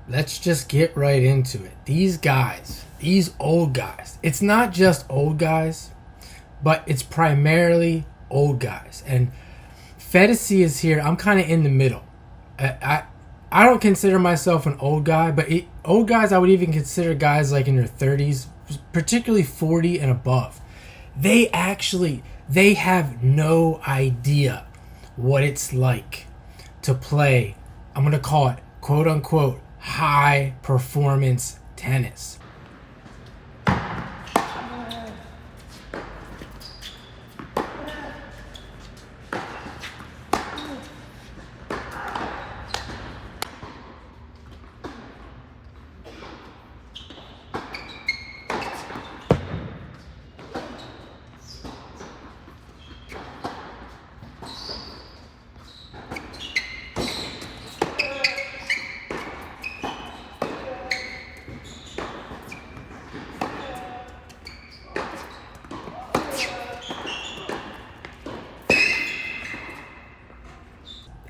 let's just get right into it. These guys, these old guys, it's not just old guys, but it's primarily old guys. And Fedesi is here. I'm kind of in the middle. I don't consider myself an old guy, but old guys, I would even consider guys like in their 30s, particularly 40 and above. They have no idea what it's like to play, I'm going to call it, quote unquote, high performance tennis.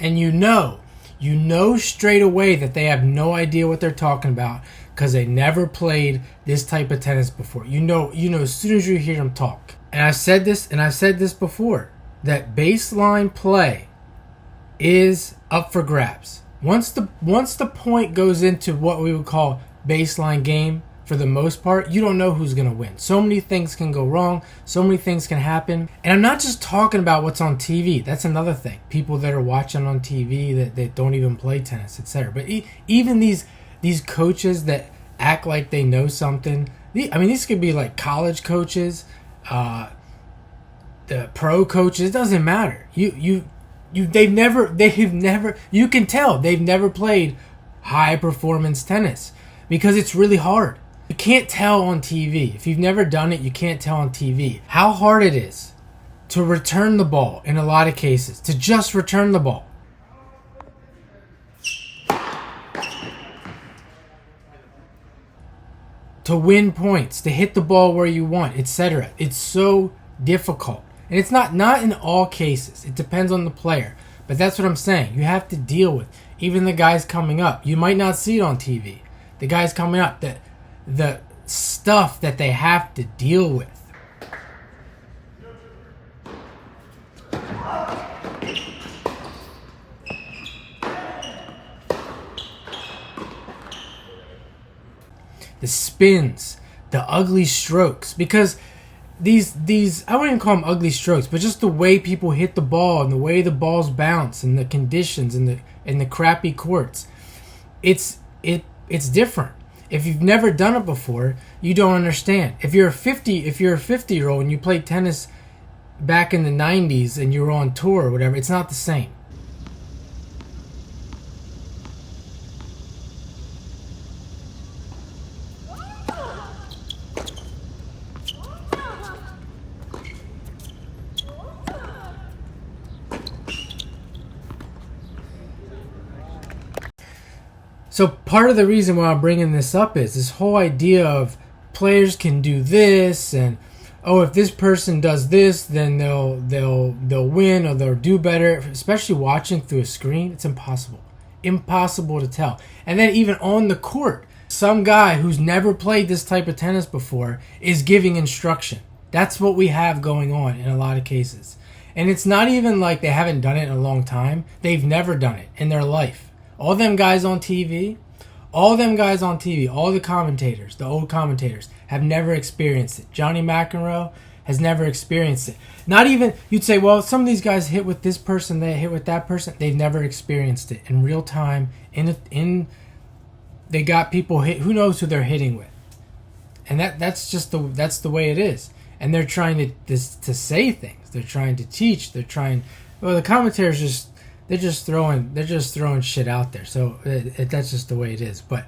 And you know straight away that they have no idea what they're talking about because they never played this type of tennis before. You know as soon as you hear them talk. And I've said this before, that baseline play is up for grabs. Once the point goes into what we would call baseline game, for the most part, you don't know who's going to win. So many things can go wrong. So many things can happen. And I'm not just talking about what's on TV. That's another thing. People that are watching on TV that don't even play tennis, etc. But even these coaches that act like they know something. These could be like college coaches, the pro coaches. It doesn't matter. They've never. You can tell they've never played high performance tennis because it's really hard. You can't tell on TV. If you've never done it, you can't tell on TV how hard it is to return the ball in a lot of cases, to just return the ball. To win points, to hit the ball where you want, etc. It's so difficult. And it's not in all cases. It depends on the player. But that's what I'm saying. You have to deal with even the guys coming up. You might not see it on TV. The guys coming up, the stuff that they have to deal with. The spins, the ugly strokes, because these I wouldn't call them ugly strokes, but just the way people hit the ball and the way the balls bounce and the conditions and the crappy courts. It's different. If you've never done it before, you don't understand. If you're a 50-year-old and you played tennis back in the 90s and you were on tour or whatever, it's not the same. So part of the reason why I'm bringing this up is this whole idea of players can do this, and if this person does this, then they'll win or they'll do better. Especially watching through a screen, it's impossible to tell. And then even on the court, some guy who's never played this type of tennis before is giving instruction. That's what we have going on in a lot of cases. And it's not even like they haven't done it in a long time. They've never done it in their life. All them guys on TV, all the commentators, the old commentators, have never experienced it. Johnny McEnroe has never experienced it. Not even, you'd say, well, some of these guys hit with this person, they hit with that person. They've never experienced it in real time. They got people hit. Who knows who they're hitting with? And that's the way it is. And they're trying to say things. They're trying to teach. The commentators they're just throwing shit out there. So that's just the way it is. But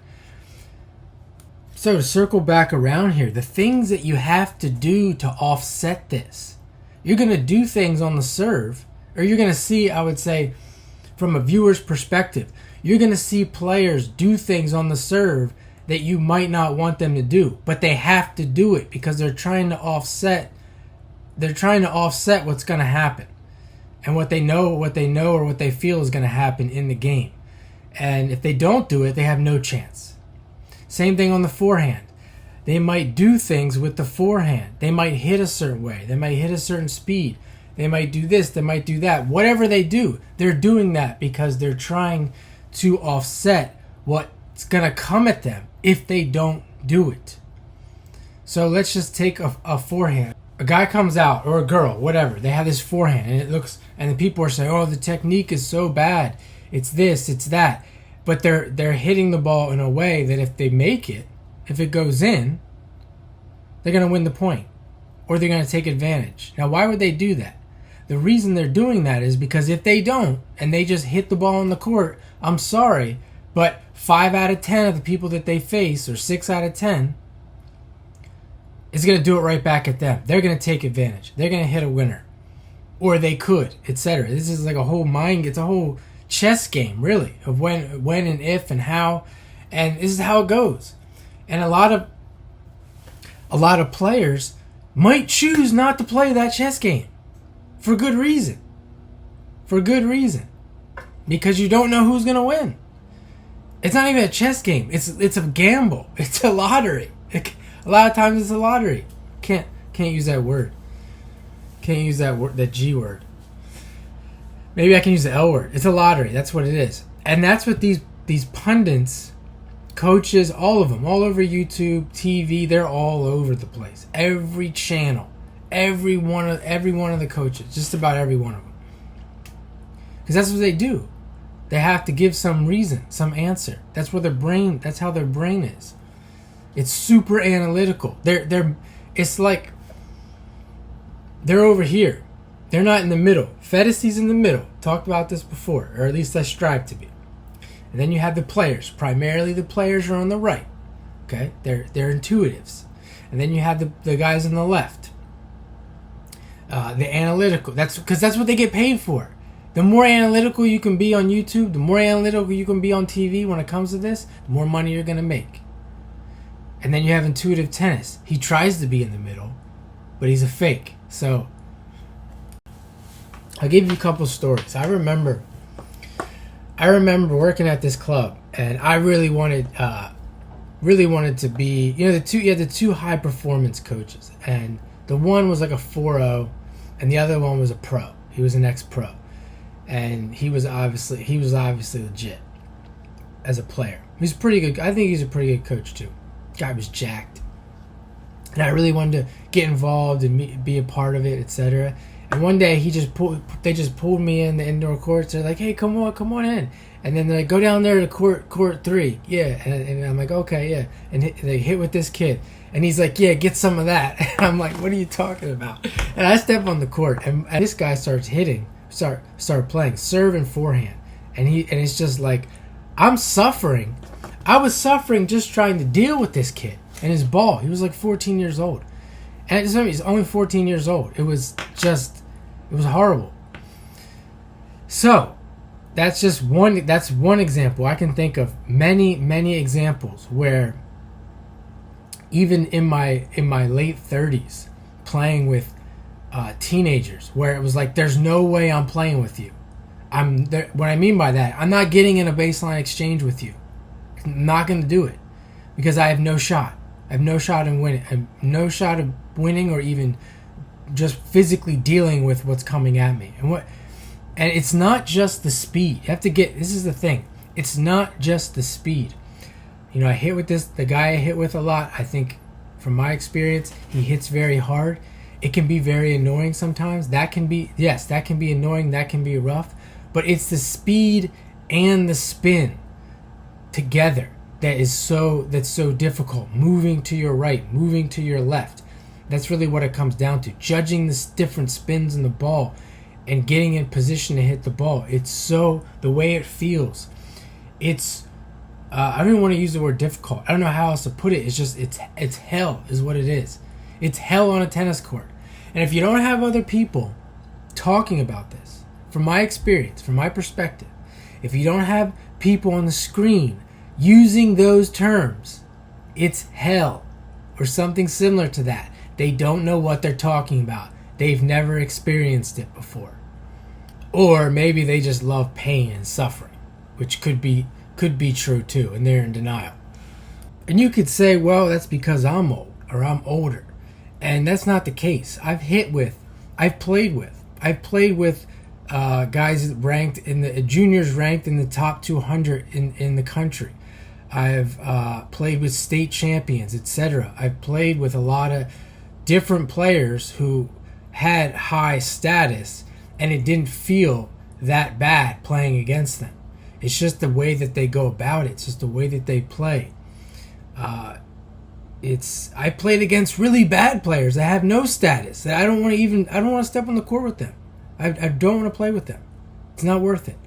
so to circle back around here, the things that you have to do to offset this, you're going to do things on the serve, or you're going to see, I would say, from a viewer's perspective, you're going to see players do things on the serve that you might not want them to do, but they have to do it because they're trying to offset what's going to happen. And what they know or what they feel is going to happen in the game. And if they don't do it, they have no chance. Same thing on the forehand. They might do things with the forehand. They might hit a certain way. They might hit a certain speed. They might do this. They might do that. Whatever they do, they're doing that because they're trying to offset what's going to come at them if they don't do it. So let's just take a forehand. A guy comes out, or a girl, whatever. They have this forehand, and the people are saying, "Oh, the technique is so bad. It's this, it's that." But they're hitting the ball in a way that if they make it, if it goes in, they're going to win the point, or they're going to take advantage. Now, why would they do that? The reason they're doing that is because if they don't, and they just hit the ball on the court, I'm sorry, but 5 out of 10 of the people that they face, or 6 out of 10, is going to do it right back at them. They're going to take advantage. They're going to hit a winner. Or they could, etc. This is like a whole it's a whole chess game, really, of when and if and how. And this is how it goes. And a lot of players might choose not to play that chess game for good reason. For good reason. Because you don't know who's going to win. It's not even a chess game. It's a gamble. It's a lottery. A lot of times it's a lottery. Can't use that word. Can't use that word, that G word. Maybe I can use the L word. It's a lottery. That's what it is. And that's what these pundits, coaches, all of them, all over YouTube, TV, they're all over the place. Every channel, every one of the coaches, just about every one of them. Because that's what they do. They have to give some reason, some answer. That's how their brain is. It's super analytical. It's like they're over here. They're not in the middle. Fedici's in the middle. Talked about this before, or at least I strive to be. And then you have the players. Primarily the players are on the right. Okay? They're intuitives. And then you have the guys on the left. The analytical. That's because that's what they get paid for. The more analytical you can be on YouTube, the more analytical you can be on TV when it comes to this, the more money you're going to make. And then you have intuitive tennis. He tries to be in the middle, but he's a fake. So I'll give you a couple stories. I remember working at this club, and I really wanted to be, you had the two high performance coaches, and the one was like a 4.0, and the other one was a pro. He was an ex-pro, and he was obviously legit as a player. He's pretty good. I think he's a pretty good coach too. Guy was jacked, and I really wanted to get involved and be a part of it, etc. And one day they just pulled me in the indoor courts. They're like, "Hey, come on in." And then they're like, "Go down there to court 3." Yeah, and I'm like, "Okay, yeah." And they hit with this kid, and he's like, "Yeah, get some of that." And I'm like, "What are you talking about?" And I step on the court, and this guy starts hitting, start playing serve and forehand, and it's just like, I'm suffering. I was suffering just trying to deal with this kid and his ball. He was like 14 years old. And he's only 14 years old. It was horrible. So, that's one example. I can think of many examples where even in my late 30s, playing with teenagers, where it was like, there's no way I'm playing with you. What I mean by that, I'm not getting in a baseline exchange with you. I'm not going to do it because I have no shot. I have no shot in winning. I have no shot of winning or even just physically dealing with what's coming at me. And it's not just the speed. You have to this is the thing. It's not just the speed. I hit with the guy I hit with a lot. I think from my experience, he hits very hard. It can be very annoying sometimes. That can be annoying. That can be rough. But it's the speed and the spin together that's so difficult. Moving to your right, moving to your left. That's really what it comes down to. Judging the different spins in the ball and getting in position to hit the ball. It's the way it feels. It's I don't even want to use the word difficult. I don't know how else to put it. It's just it's hell is what it is. It's hell on a tennis court. And if you don't have other people talking about this, from my experience, from my perspective, if you don't have people on the screen using those terms, it's hell or something similar to that. They don't know what they're talking about. They've never experienced it before. Or maybe they just love pain and suffering, which could be could be true too, and they're in denial. And you could say, well, that's because I'm old or I'm older. And that's not the case. I've played with guys ranked in the juniors ranked in the top 200 in the country. I've played with state champions, etc. I've played with a lot of different players who had high status, and it didn't feel that bad playing against them. It's just the way that they go about it. It's just the way that they play. I played against really bad players that have no status. That I don't want to step on the court with them. I don't want to play with them. It's not worth it.